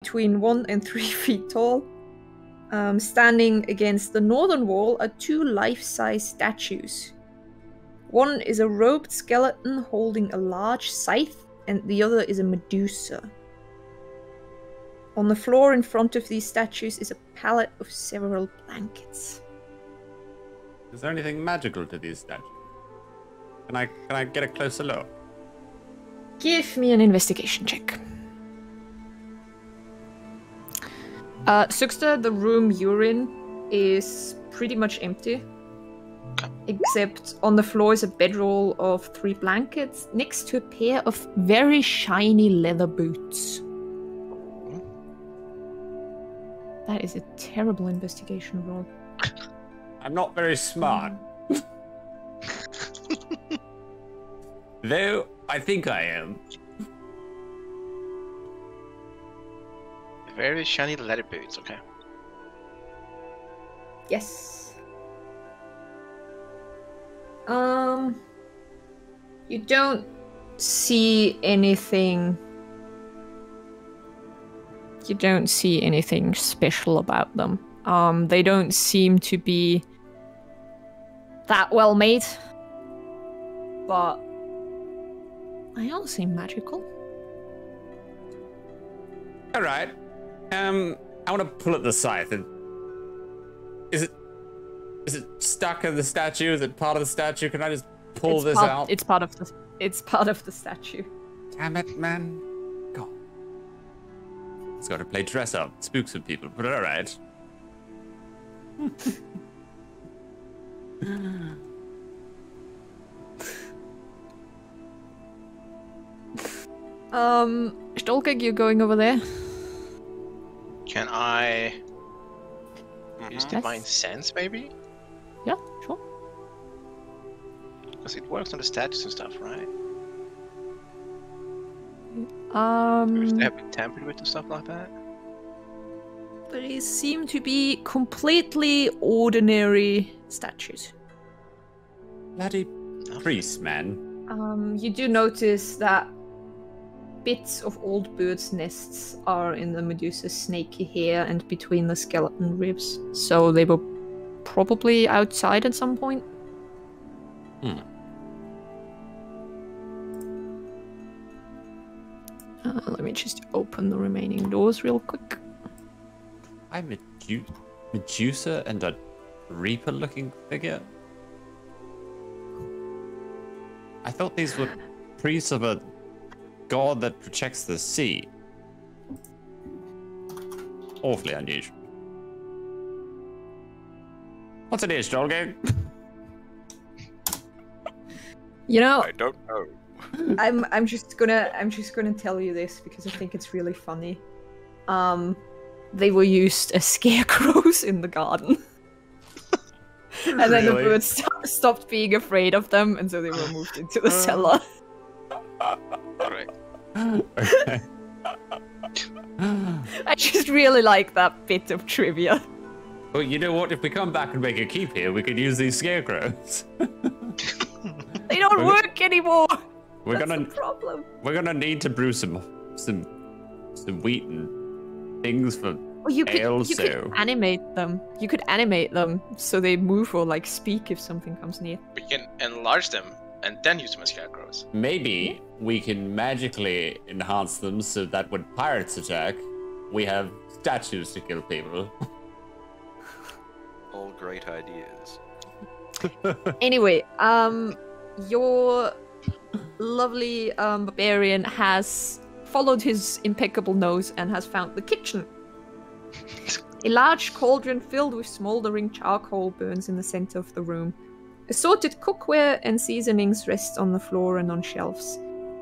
between 1 and 3 feet tall. Standing against the northern wall are 2 life-size statues. One is a robed skeleton holding a large scythe, and the other is a Medusa. On the floor in front of these statues is a pallet of several blankets. Is there anything magical to these statues? Can I get a closer look? Give me an investigation check. Suxta, the room you're in is pretty much empty. Except on the floor is a bedroll of 3 blankets next to a pair of very shiny leather boots. That is a terrible investigation roll. I'm not very smart. Though, I think I am. Very shiny leather boots, okay. Yes. You don't see anything. You don't see anything special about them. They don't seem to be that well made, but they all seem magical. All right. I want to pull at the scythe. And is it stuck in the statue? Is it part of the statue? Can I just pull this out? It's part of the statue. Damn it, man! God, it's got to play dress up, spook some people. But all right. Stolkig, you're going over there. Can I use Divine Sense, maybe? Yeah, sure. Because it works on the statues and stuff, right? Or if they have been tampered with and stuff like that? They seem to be completely ordinary statues. Bloody priest, man. You do notice that bits of old birds' nests are in the Medusa's snaky hair and between the skeleton ribs, so they were probably outside at some point. Let me just open the remaining doors real quick. I'm Medusa and a Reaper-looking figure? I thought these were priests of a god that protects the sea. Awfully unusual. What's it here, Stolge? You know, I don't know. I'm just gonna tell you this because I think it's really funny. They were used as scarecrows in the garden. And then the birds stopped being afraid of them, and so they were moved into the cellar. Alright. Okay. I just really like that bit of trivia. Well, you know what? If we come back and make a keep here, we could use these scarecrows. They don't work anymore. That's the problem. We're gonna need to brew some wheat and things for You ale. could animate them. You could animate them so they move or like speak if something comes near. We can enlarge them and then use them as scarecrows. Maybe we can magically enhance them so that when pirates attack, we have statues to kill people. All great ideas. Anyway, your lovely barbarian has followed his impeccable nose and has found the kitchen. A large cauldron filled with smoldering charcoal burns in the center of the room. Assorted cookware and seasonings rest on the floor and on shelves.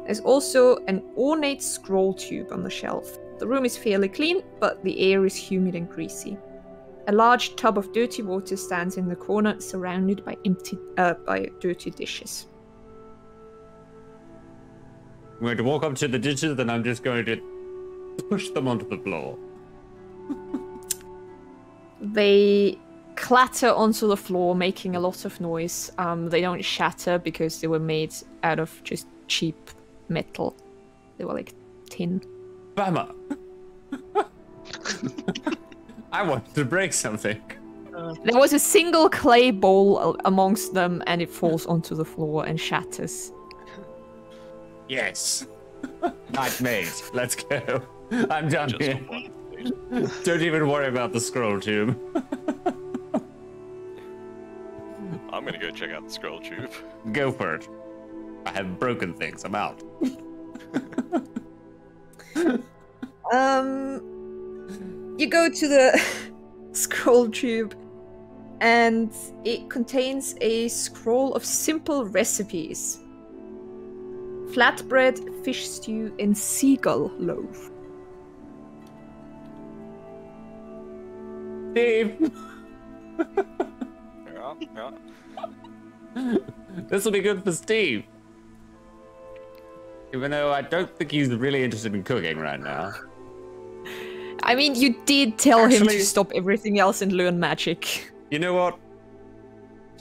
There's also an ornate scroll tube on the shelf. The room is fairly clean, but the air is humid and greasy. A large tub of dirty water stands in the corner, surrounded by dirty dishes. I'm going to walk up to the dishes, then I'm just going to push them onto the floor. They clatter onto the floor, making a lot of noise. They don't shatter because they were made out of just cheap metal. They were like tin. Bama! I wanted to break something. There was a single clay bowl amongst them, and it falls onto the floor and shatters. Yes. Night mate. Let's go. I'm done Just here. one. Don't even worry about the scroll tube. I'm gonna go check out the scroll tube. Go for it. I have broken things. I'm out. You go to the scroll tube, and it contains a scroll of simple recipes. Flatbread, fish stew, and seagull loaf. Steve! Yeah. This will be good for Steve. Even though I don't think he's really interested in cooking right now. I mean, you did tell him Actually- to stop everything else and learn magic. You know what?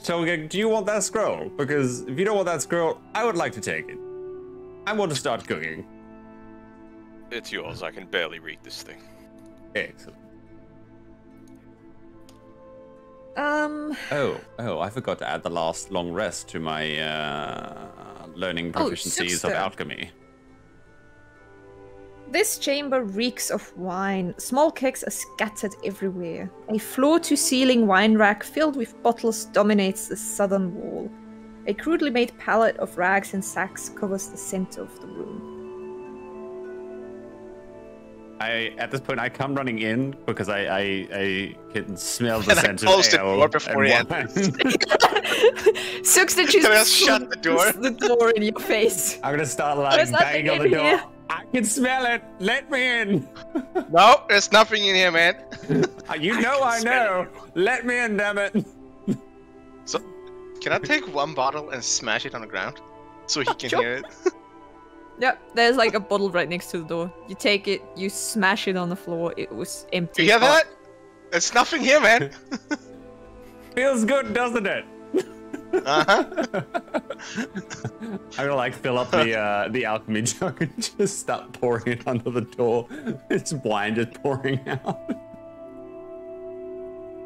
Shelgig, do you want that scroll? Because if you don't want that scroll, I would like to take it. I want to start cooking. It's yours. I can barely read this thing. Excellent. Oh, Oh, I forgot to add the last long rest to my learning proficiencies of sister. alchemy. This chamber reeks of wine. Small kegs are scattered everywhere. A floor-to-ceiling wine rack filled with bottles dominates the southern wall. A crudely made pallet of rags and sacks covers the center of the room. At this point, I come running in because I can smell the And I scent of close the ale door before he and wine. Suxta Can I just shut the door? slams the door in your face. I'm gonna start There's like banging on nothing the in door. here. I can smell it. Let me in. No, there's nothing in here, man. You know I know. Let me in, damn it. So, can I take one bottle and smash it on the ground so he can Sure. hear it? Yep, there's like a bottle right next to the door. You take it, you smash it on the floor. It was empty. You hear as fuck. that? There's nothing here, man. Feels good, doesn't it? Uh-huh. I'm gonna like fill up the alchemy jug and just start pouring it under the door. It's wine just pouring out.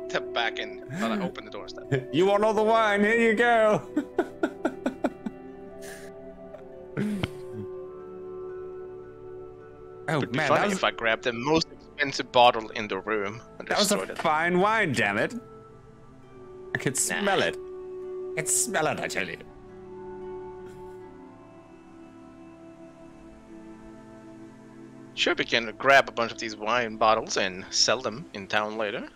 Step back and open the door step. You want all the wine? Here you go. Oh It'd be man, funny that was, if I grabbed the most expensive bottle in the room and that was destroyed a it. fine wine, damn it. I could smell it. I could smell it, I tell you. Sure, we can grab a bunch of these wine bottles and sell them in town later.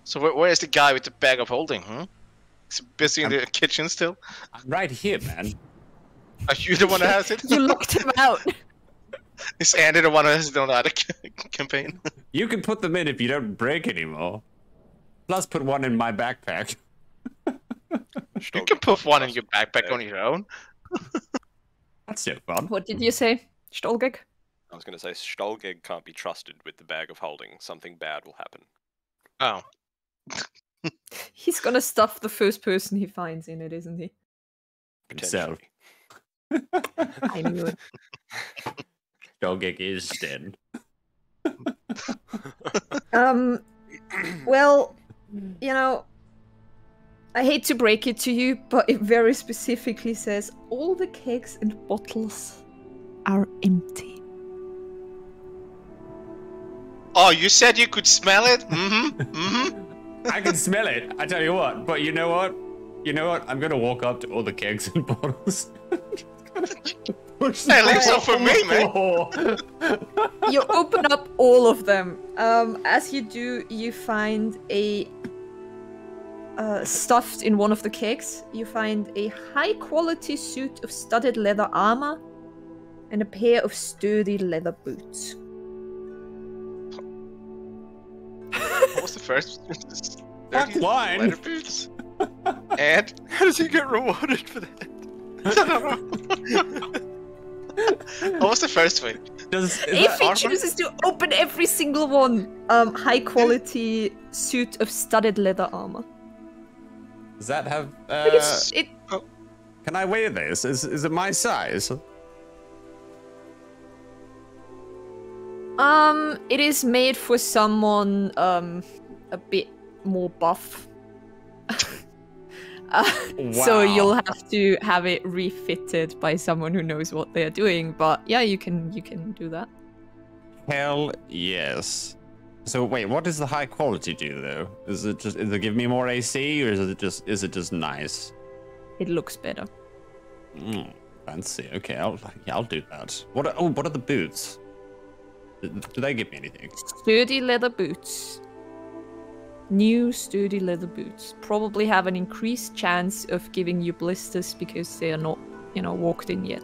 So where's the guy with the bag of holding, huh? He's busy in the kitchen still? I'm right here, man. Are you the one that has it? You locked him out. Is Andy the one that has done the other campaign? You can put them in if you don't break anymore. Plus, put one in my backpack. You can put one in your backpack on your own. That's no fun. What did you say, Stolgig? I was gonna say Stolgig can't be trusted with the bag of holding. Something bad will happen. Oh. He's gonna stuff the first person he finds in it, isn't he? Himself. Potentially. I knew it. Dogig is dead. Well, you know, I hate to break it to you, but it very specifically says all the kegs and bottles are empty. Oh, you said you could smell it? Mm-hmm. Mm-hmm. I can smell it. I tell you what. But you know what? You know what? I'm gonna walk up to all the kegs and bottles. Push Hey, leave them some for on me, the man. floor. You open up all of them. As you do, you find a stuffed in one of the kegs. You find a high-quality suit of studded leather armor and a pair of sturdy leather boots. What was the first? Fuck wine. Leather boots. And How does he get rewarded for that? what was the first one? Is If that he armor? chooses to open every single one, high-quality suit of studded leather armor. does that have? It Can I wear this? Is it my size? It is made for someone a bit more buff. So you'll have to have it refitted by someone who knows what they're doing. But yeah, you can do that. Hell yes. So wait, what does the high quality do though? Is it give me more AC, or is it just nice? It looks better. Fancy. Okay, I'll do that. What are the boots? Do they give me anything? Sturdy leather boots. New sturdy leather boots probably have an increased chance of giving you blisters because they are not, walked in yet.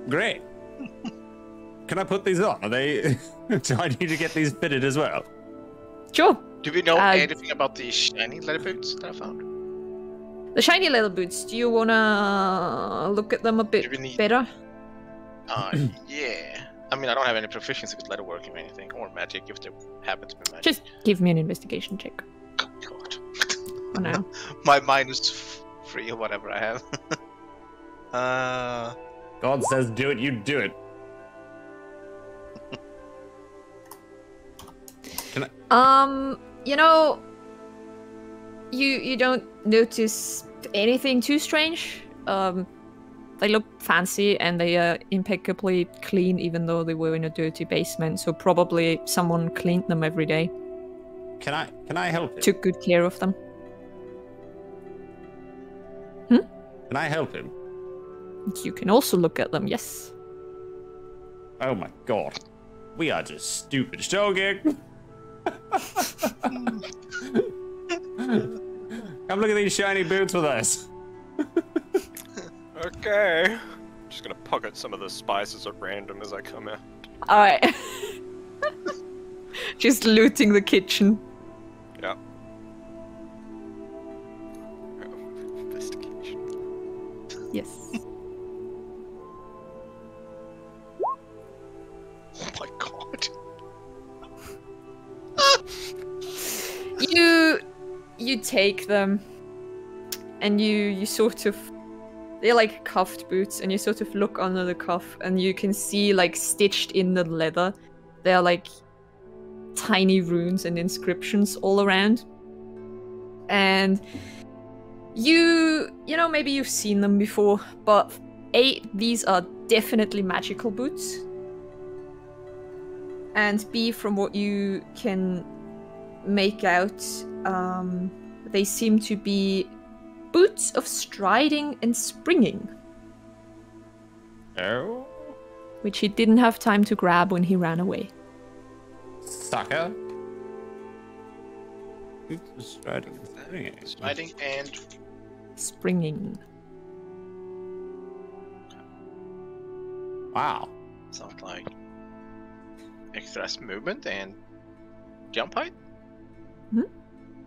Great. Can I put these on? Are they? Do I need to get these fitted as well? Sure. Do we know anything about the shiny leather boots that I found? The shiny leather boots. Do you wanna look at them a bit better? Yeah. I mean, I don't have any proficiency with leatherworking or anything, or magic if they happen to be magic. Just give me an investigation check. Oh, God. For now. My -3 or whatever I have. God says do it, you do it. Can I... You don't notice anything too strange. They look fancy and they are impeccably clean, even though they were in a dirty basement. So probably someone cleaned them every day. Can I help him? Took good care of them. Can I help him? You can also look at them, yes. Oh my God. We are just stupid shogig. Come look at these shiny boots with us. Okay. Just gonna pocket some of the spices at random as I come out. Alright. Just looting the kitchen. Yeah. Investigation. Yes. Oh my God. You take them and you sort of, they're like cuffed boots, and you sort of look under the cuff and you can see, like, stitched in the leather, there are like tiny runes and inscriptions all around. And maybe you've seen them before, but A, these are definitely magical boots, and B, from what you can make out, they seem to be boots of striding and springing. Oh? Which he didn't have time to grab when he ran away. Sucker. Striding and springing. Striding and... Springing. Wow. Sounds like... extra movement and... jump height?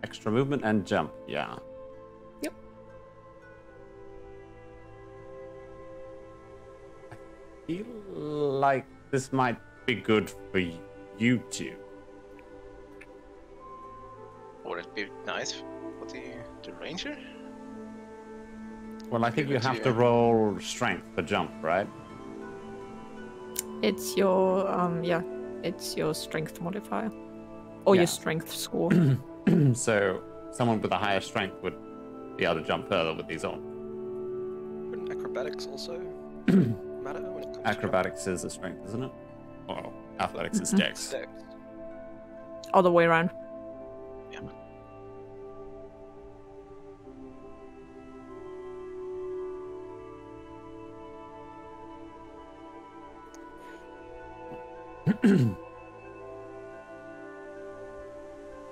Extra movement and jump, yeah. Yep. I feel like this might be good for you two. Would it be nice for the ranger? Well, I think you have to roll strength for jump, right? It's your, it's your strength modifier. Or your strength score. So, someone with a higher strength would be able to jump further with these on. Wouldn't acrobatics also matter when it comes Acrobatics is a strength, isn't it? Oh, athletics is dex. to dex? Other way around. Yeah.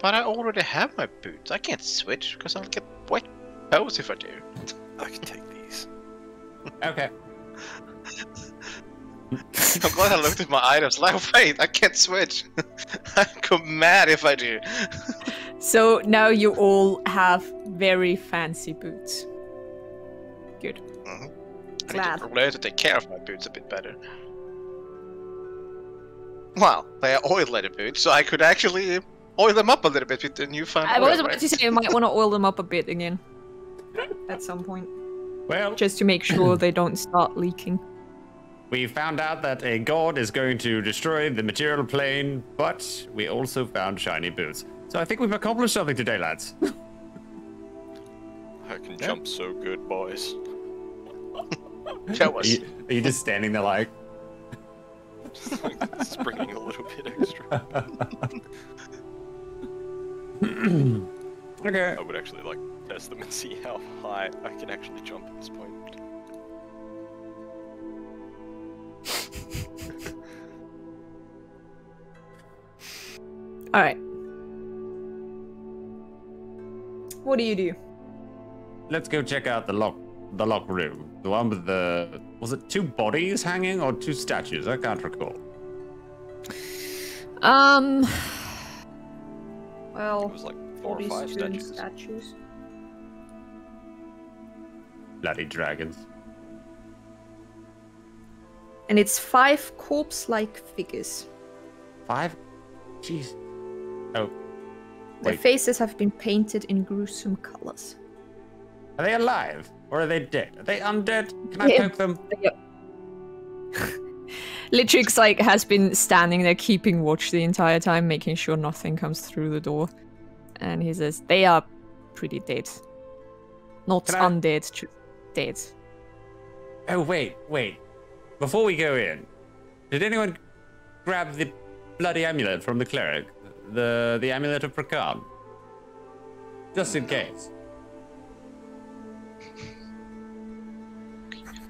But I already have my boots. I can't switch because I'll get wet toes if I do. I can take these. Okay. I'm glad I looked at my items. Like, wait, I can't switch. I go mad if I do. So now you all have very fancy boots. Good. I Glad. need to learn to take care of my boots a bit better. Well, they are oil leather boots, so I could actually oil them up a little bit with the newfound I oil, was about right? to say you might want to oil them up a bit again. At some point. Well, Just to make sure they don't start leaking. We found out that a god is going to destroy the material plane, but we also found shiny boots. So I think we've accomplished something today, lads. I can jump so good, boys. Show us. Are you just standing there like... Springing a little bit extra. Okay. I would actually like to test them and see how high I can actually jump at this point. All right. What do you do? Let's go check out the lock room. The one with the... Was it 2 bodies hanging or 2 statues? I can't recall. Well, It was like 4 or 5 statues. Bloody dragons. And it's 5 corpse-like figures. 5? Jeez. Oh. Their Wait. faces have been painted in gruesome colors. Are they alive? Or are they dead? Are they undead? Can I poke them? Litrix has been standing there keeping watch the entire time, making sure nothing comes through the door. And he says, they are pretty dead. Not undead, just dead. Oh, wait. Before we go in, did anyone grab the bloody amulet from the cleric? The amulet of procan? Just in case.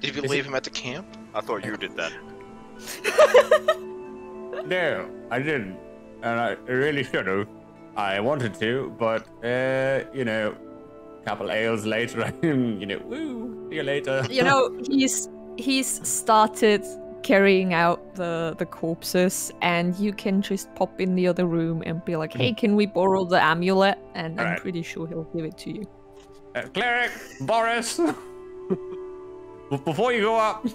Did we leave him at the camp? I thought you did that. No, I didn't. And I really should have. I wanted to, but, you know, a couple ales later, woo, see you later. You know, he's started carrying out the corpses, and you can just pop in the other room and be like, hey, can we borrow the amulet? And I'm pretty sure he'll give it to you. Cleric, Boris, before you go up.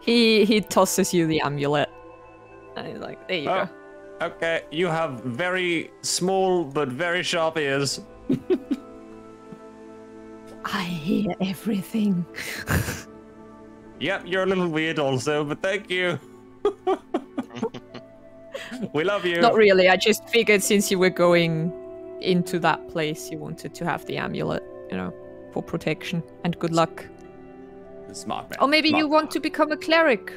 He tosses you the amulet. And he's like, there you go. Okay, you have very small but very sharp ears. I hear everything. Yep, you're a little weird also, but thank you. We love you. Not really, I just figured since you were going into that place, you wanted to have the amulet, you know, for protection and good luck. Smart man. Or maybe you want to become a cleric.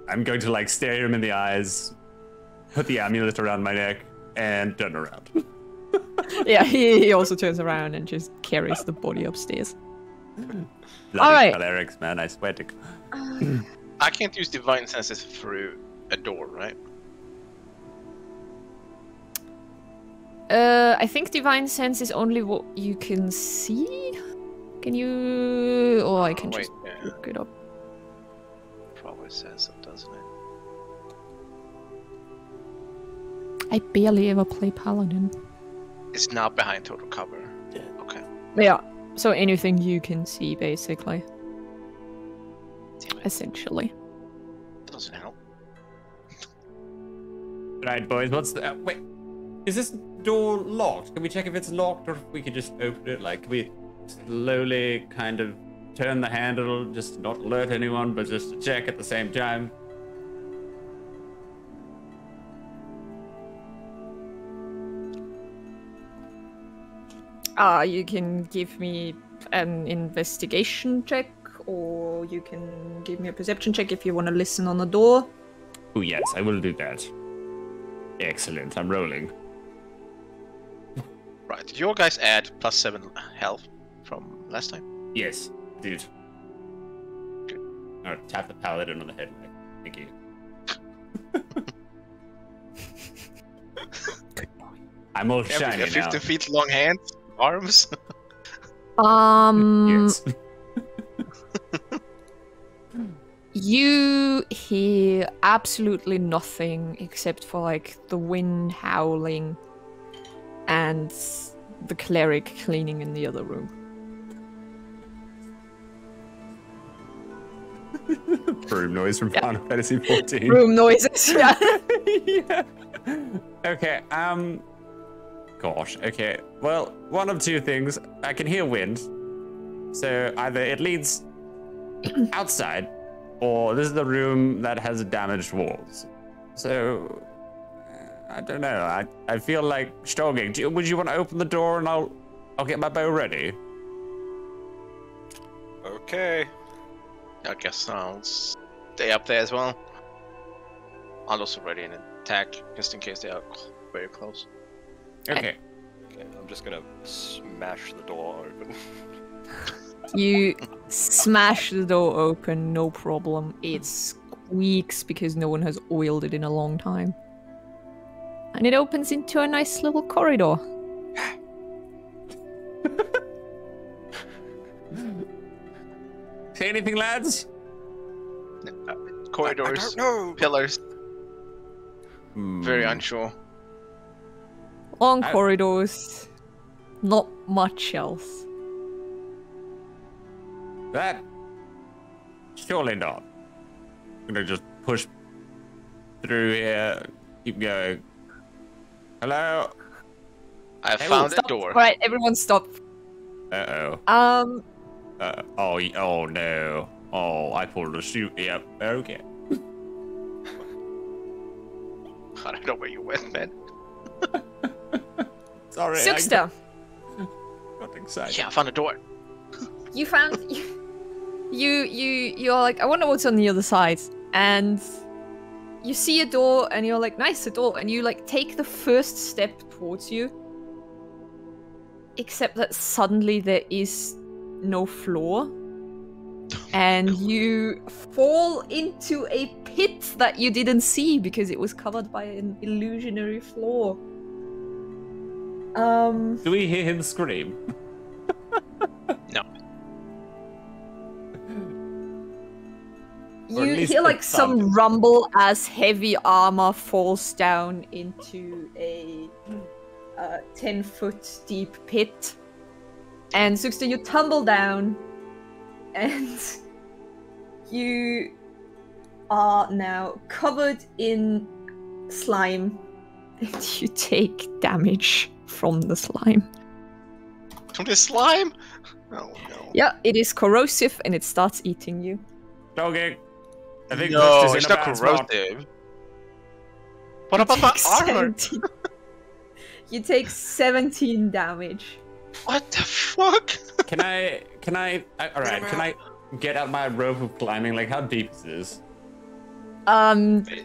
I'm going to stare him in the eyes, put the amulet around my neck, and turn around. Yeah, he also turns around and just carries the body upstairs. Bloody Alright. clerics, man, I swear to... I can't use divine senses through a door, right? I think divine sense is only what you can see. Can you... Oh, I can wait, just look it up. Probably says it, doesn't it? I barely ever play Paladin. It's not behind total cover. Yeah. Okay. Yeah, so anything you can see, basically. Damn it. Essentially. Doesn't help. Right, boys, what's the... wait, is this door locked? Can we check if it's locked, or if we could just open it? Can we slowly kind of turn the handle, just not alert anyone, but just to check at the same time? You can give me an investigation check, or you can give me a perception check if you want to listen on the door. Oh, yes, I will do that. Excellent, I'm rolling. Right, did your guys add +7 health from last time? Yes, dude. Good. I'll tap the paladin on the head. Thank you. I'm all shiny now. 50 feet long hands, arms. Yes. You hear absolutely nothing except for the wind howling and the cleric cleaning in the other room. Broom noise from Final Fantasy 14. Room noises, yeah. Yeah. Okay, gosh, okay. Well, one of two things. I can hear wind. So either it leads outside, or this is the room that has damaged walls. So I don't know. I feel like Stogig. Would you want to open the door and I'll get my bow ready? Okay. I guess I'll stay up there as well. I'll also ready an attack just in case they are very close. Okay. Okay, I'm just gonna smash the door open. You smash the door open, no problem. It squeaks because no one has oiled it in a long time. And it opens into a nice little corridor. Say anything, lads? Corridors, I don't know. pillars. Very unsure. Long corridors, not much else. That? Surely not. I'm gonna just push through here. Keep going. Hello? I found a Stop. door. Right, everyone stop. Uh-oh. Oh no. Oh, I pulled a shoot. Yep. Okay. I don't know where you went, man. Sorry. Suksta, Got excited. Yeah, I found a door. you found you're like, I wonder what's on the other side, and you see a door, and you're like, nice, a door, and you like take the first step towards you, except that suddenly there is no floor, and you fall into a pit that you didn't see because it was covered by an illusionary floor. Do we hear him scream? No. Or at You least hear the like some thump. rumble as heavy armor falls down into a 10-foot deep pit. And Suksta, you tumble down, and you are now covered in slime, and you take damage from the slime. From this slime? Oh no. Yeah, it is corrosive, and it starts eating you. Dogging. I think No, this is it's in a not bad spot. corrosive. What about my armor? You take 17 damage. What the fuck? Can I alright, can I get out my rope of climbing? Like, how deep is this?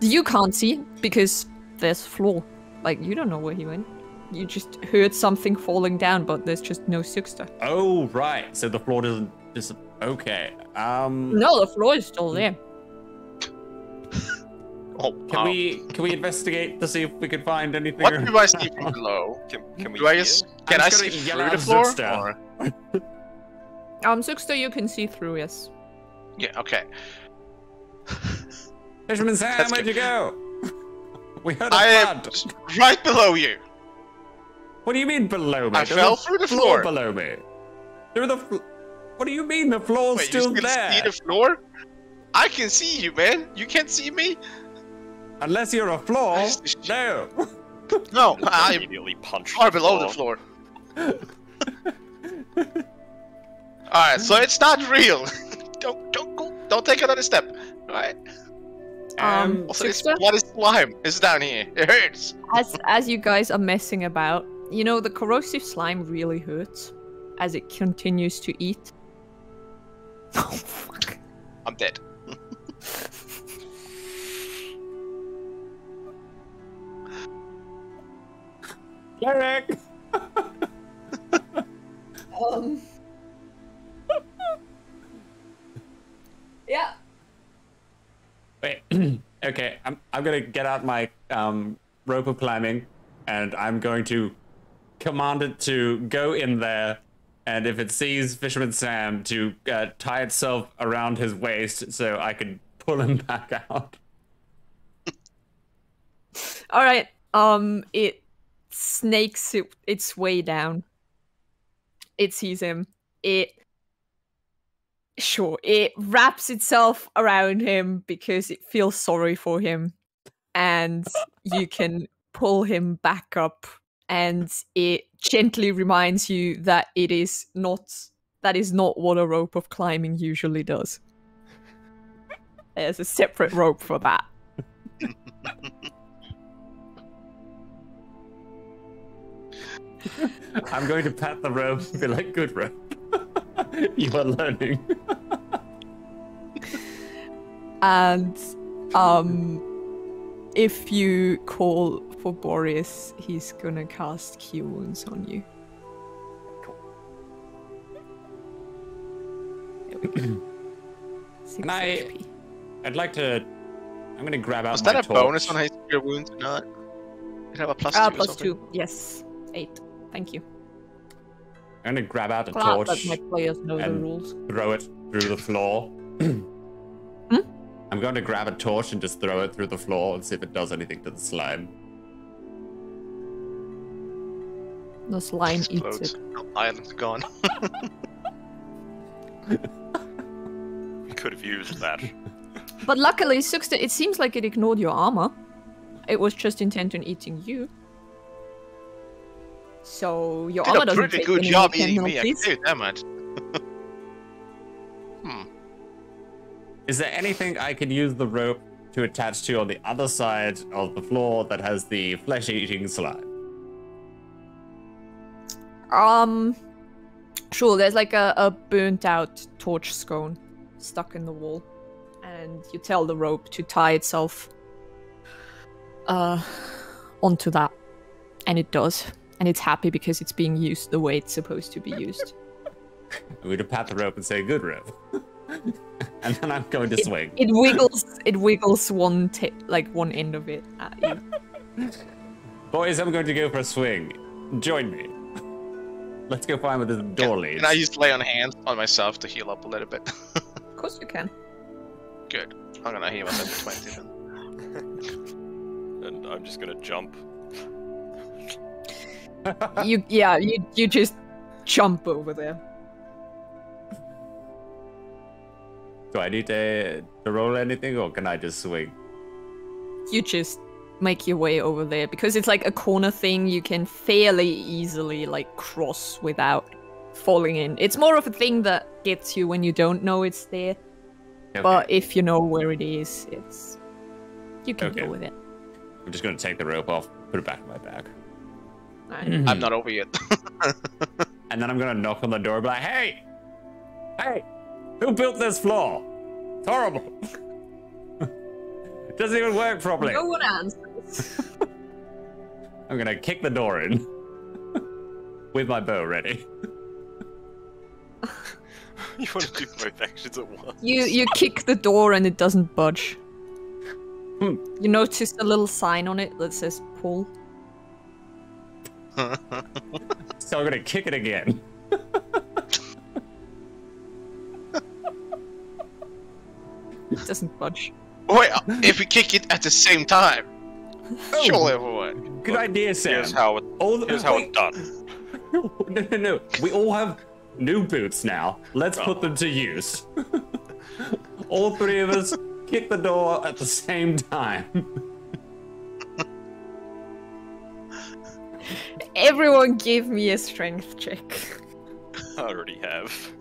You can't see because there's floor. Like, you don't know where he went. You just heard something falling down, but there's just no Suksta. Oh, right. So the floor doesn't okay. No, the floor is still there. Oh, Can we investigate to see if we can find anything? What do I see from below? Can we Do I see just it? can I'm I just see gonna yell through out the floor? Zuxta. Or... Suksta, you can see through, yes. Yeah. Okay. Fisherman Sam, That's where'd good. you go? We heard a I am thud. right below you. What do you mean below me? I There's fell a through the floor. below me. What do you mean the floor's Wait, still you can there? see the floor? I can see you, man. You can't see me? Unless you're a floor. No. No, I'm Immediately punched far below the floor. Alright, so it's not real. Don't take another step. Alright. Also, this Suksta, bloody slime is down here. It hurts. as you guys are messing about, you know, the corrosive slime really hurts as it continues to eat. Oh, fuck. I'm dead. Derek. Yeah. Wait. Okay, I'm gonna get out my rope of climbing, and I'm going to command it to go in there, and if it sees Fisherman Sam, to tie itself around his waist so I can pull him back out. All right. It snakes its way down. It sees him. It wraps itself around him because it feels sorry for him, and you can pull him back up. And it gently reminds you that that is not what a rope of climbing usually does. There's a separate rope for that. I'm going to pat the rope and be like, good rope. You are learning. And if you call for Boreas, he's gonna cast Cure Wounds on you. There we go. 6 Can HP. I'd like to... I'm going to grab out Was my that a torch. bonus on his cure wounds or not? It have a plus 2 or Plus something? 2, yes. 8. Thank you. I'm going to grab out a Glad torch that my players know the and rules. throw it through the floor. I'm going to grab a torch and just throw it through the floor and see if it does anything to the slime. The slime eats Explodes. it. Oh, island's gone. We could have used that. But luckily, Suxton, it seems like it ignored your armor. It was just intent on eating you. So your Did armor a doesn't pretty take good any job eating me, I can penalties. tell you that much. Is there anything I can use the rope to attach to on the other side of the floor that has the flesh-eating slime? Sure, there's like a burnt out torch scone stuck in the wall. And you tell the rope to tie itself onto that. And it does. And it's happy because it's being used the way it's supposed to be used. I'm going to pat the rope and say, good rope. And then I'm going to swing. It wiggles one end of it at you. Boys, I'm going to go for a swing. Join me. Let's go find where the door leads. Can I just lay on hands on myself to heal up a little bit? Of course you can. Good. I'm gonna heal myself at 20 then. And I'm just gonna jump. You just jump over there. Do I need to roll anything, or can I just swing? You just make your way over there because it's like a corner thing you can fairly easily like cross without falling in. It's more of a thing that gets you when you don't know it's there. Okay. But if you know where it is, you can Okay. go with it. I'm just going to take the rope off, put it back in my bag. Alright. I'm not over yet. And then I'm going to knock on the door and be like, hey! Hey! Who built this floor? It's horrible. It doesn't even work properly. No one answers. I'm going to kick the door in. With my bow ready. You want to do both actions at once? You kick the door and it doesn't budge. Hmm. You notice a little sign on it that says pull. So I'm going to kick it again. It doesn't budge. Wait, if we kick it at the same time, Oh, surely it will work. good idea, Sam. Here's how Here's it's done. No. We all have new boots now. Let's put them to use. All three of us kick the door at the same time. Everyone give me a strength check. I already have.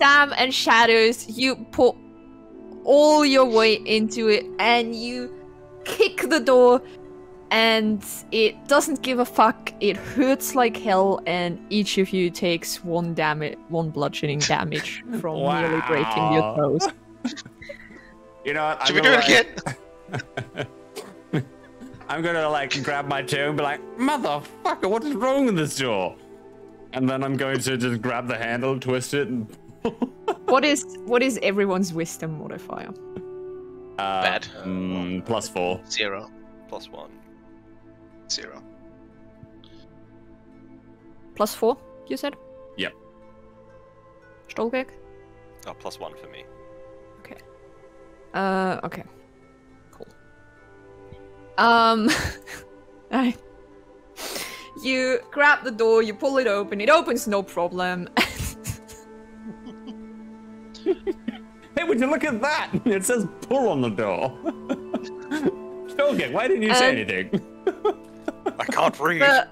Sam and Shadows, you put all your weight into it and you kick the door and it doesn't give a fuck. It hurts like hell and each of you takes one bludgeoning damage from nearly breaking your Wow. toes. You know what? Should we do it again? I'm gonna like grab my toe and be like, motherfucker, what is wrong with this door? And then I'm going to just grab the handle, twist it, and What is everyone's wisdom modifier? Bad. +4. 0. +1. 0. +4, you said? Yep. Stolgek? Oh, +1 for me. Okay. Okay. Cool. Alright. You grab the door, you pull it opens no problem. Hey, would you look at that? It says pull on the door. Stolgek, why didn't you say And- anything? I can't read. The,